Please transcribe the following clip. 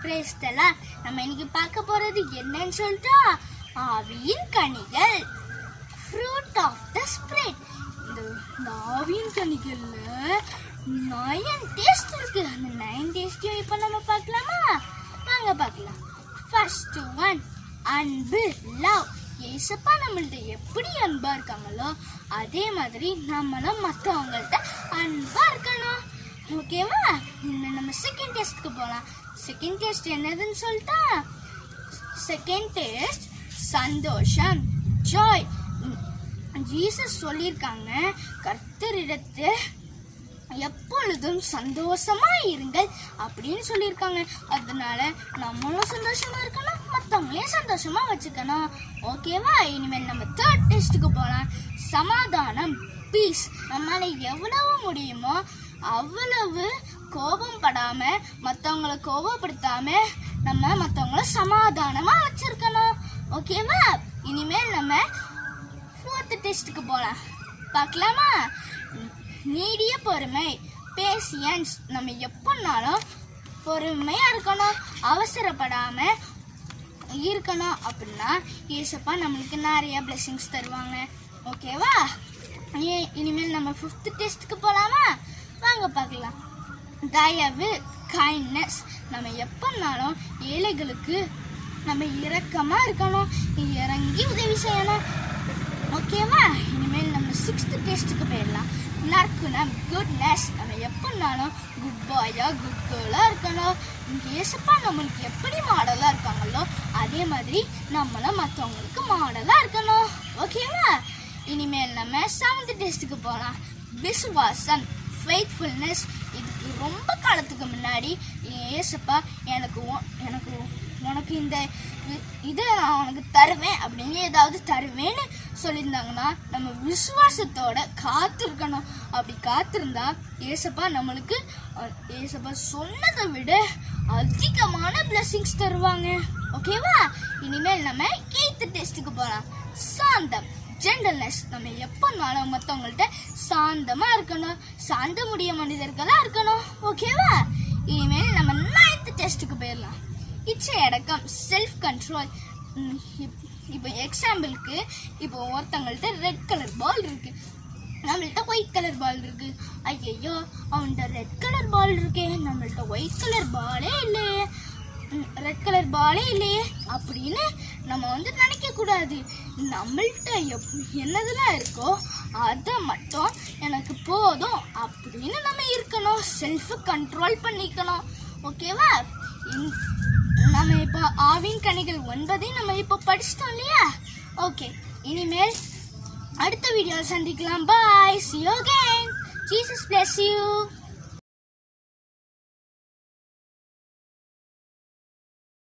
Praise the Lord. நம்ம இன்னைக்கு பார்க்க போறது என்னன்னு சொல்லிட்டா ஆவியின் கனிகள், ஃப்ரூட் ஆஃப் த ஸ்பிரிட். இந்த ஆவியின் கனிகள்ல 9 டேஸ்ட் இருக்கு. அந்த 9 டேஸ்டையும் இப்போ நம்ம பார்க்கலாமா? வாங்க பார்க்கலாம். ஃபர்ஸ்ட் ஒன், அன்பு, லவ். ஏசப்பா நம்மள்ட்ட எப்படி அன்பா இருக்காங்களோ அதே மாதிரி நம்மளும் மற்றவங்கள்ட்ட அன்பா இருக்கணும். ஓகேவா? நம்ம செகண்ட் டெஸ்ட்க்கு போகலாம். செகண்ட் டெஸ்ட் என்னதுன்னு சொல்லிட்டா, செகண்ட் டெஸ்ட் சந்தோஷம், ஜாய். ஜீசஸ் சொல்லியிருக்காங்க, கர்த்தரிடத்து எப்பொழுதும் சந்தோஷமா இருங்கள் அப்படின்னு சொல்லியிருக்காங்க. அதனால நம்மளும் சந்தோஷமா இருக்கணும், மற்றவங்களையும் சந்தோஷமா வச்சுக்கணும். ஓகேவா? இனிமேல் நம்ம தேர்ட் டெஸ்ட்டுக்கு போகலாம். சமாதானம், பீஸ். நம்மளால எவ்வளவு முடியுமோ அவ்வளவு கோபம் படாம, மற்றவங்களை கோபப்படுத்தாம நம்ம மற்றவங்கள சமாதானமா வச்சிருக்கணும். ஓகேவா? இனிமேல் நம்ம ஃபோர்த் டெஸ்ட்டுக்கு போகலாம். பார்க்கலாமா? நீடிய பொறுமை, பேசியன்ஸ். நம்ம எப்போனாலும் பொறுமையா இருக்கணும், அவசரப்படாம இருக்கணும். அப்படின்னா ஏசப்பா நம்மளுக்கு நிறைய பிளெஸிங்ஸ் தருவாங்க. ஓகேவா? இனிமேல் நம்ம ஃபிஃப்த் டெஸ்ட்டுக்கு போகலாமா? வாங்க பார்க்கலாம். தயவு, கைண்ட்னஸ். நம்ம எப்போனாலும் ஏழைகளுக்கு நம்ம இரக்கமா இருக்கணும், இறங்கி உதவி செய்யணும். ஓகேவா? இனிமேல் நம்ம சிக்ஸ்த் டெஸ்ட்டுக்கு போயிடலாம். நற்குணம், குட்னஸ். நம்ம எப்போனாலும் குட் பாயா குட் கேர்ளாக இருக்கணும். இங்கே ஏசப்பா நம்மளுக்கு எப்படி மாடலாக இருக்காங்களோ அதே மாதிரி நம்மளும் மற்றவங்களுக்கு மாடலாக இருக்கணும். ஓகேவா? இனிமேல் நம்ம செவன்த் டெஸ்ட்டுக்கு போகலாம். விசுவாசம், ஃபெய்த்ஃபுல்னஸ். இதுக்கு ரொம்ப காலத்துக்கு முன்னாடி ஏசப்பா உனக்கு இந்த இதை நான் உனக்கு தருவேன் அப்படின்னு ஏதாவது தருவேன்னு சொல்லியிருந்தாங்கன்னா நம்ம விசுவாசத்தோட காத்திருக்கணும். அப்படி காத்திருந்தா ஏசப்பா நம்மளுக்கு ஏசப்பா சொன்னதை விட அதிகமான பிளெஸிங்ஸ் தருவாங்க. ஓகேவா? இனிமேல் நம்ம 8th டெஸ்ட்டுக்கு போகலாம். சாந்தம், ஜென்டல்னஸ். நம்ம எப்போனாலும் மற்றவங்கள்ட்ட சாந்தமா இருக்கணும், சாந்தமுடைய மனிதர்களா இருக்கணும். ஓகேவா? இனிமேல் நம்ம 9th டெஸ்ட்டுக்கு போயிடலாம். இச்சை அடக்கம், செல்ஃப் கண்ட்ரோல். இப்போ எக்ஸாம்பிளுக்கு, இப்போ ஒருத்தங்கள்ட்ட ரெட் கலர் பால் இருக்கு, நம்மள்ட்ட ஒயிட் கலர் பால் இருக்கு. ஐயோ, அவன்கிட்ட ரெட் கலர் பால் இருக்கே, நம்மள்ட்ட ஒயிட் கலர் பாலே இல்லையே, ரெட் கலர் பாலே இல்லையே அப்படின்னு நம்ம நினைக்க கூடாது. நம்மள்ட்ட என்னதெல்லாம் இருக்கோ அதை மட்டும் எனக்கு போதும் அப்படின்னு நம்ம இருக்கணும், செல்ஃப் கண்ட்ரோல் பண்ணிக்கணும். ஓகேவா? நம்ம இப்போ ஆவின் கனிகள் 9 நம்ம இப்போ படிச்சிட்டோம் இல்லையா? ஓகே, இனிமேல் அடுத்த வீடியோவில் சந்திக்கலாம். பாய், see you again. Jesus bless you.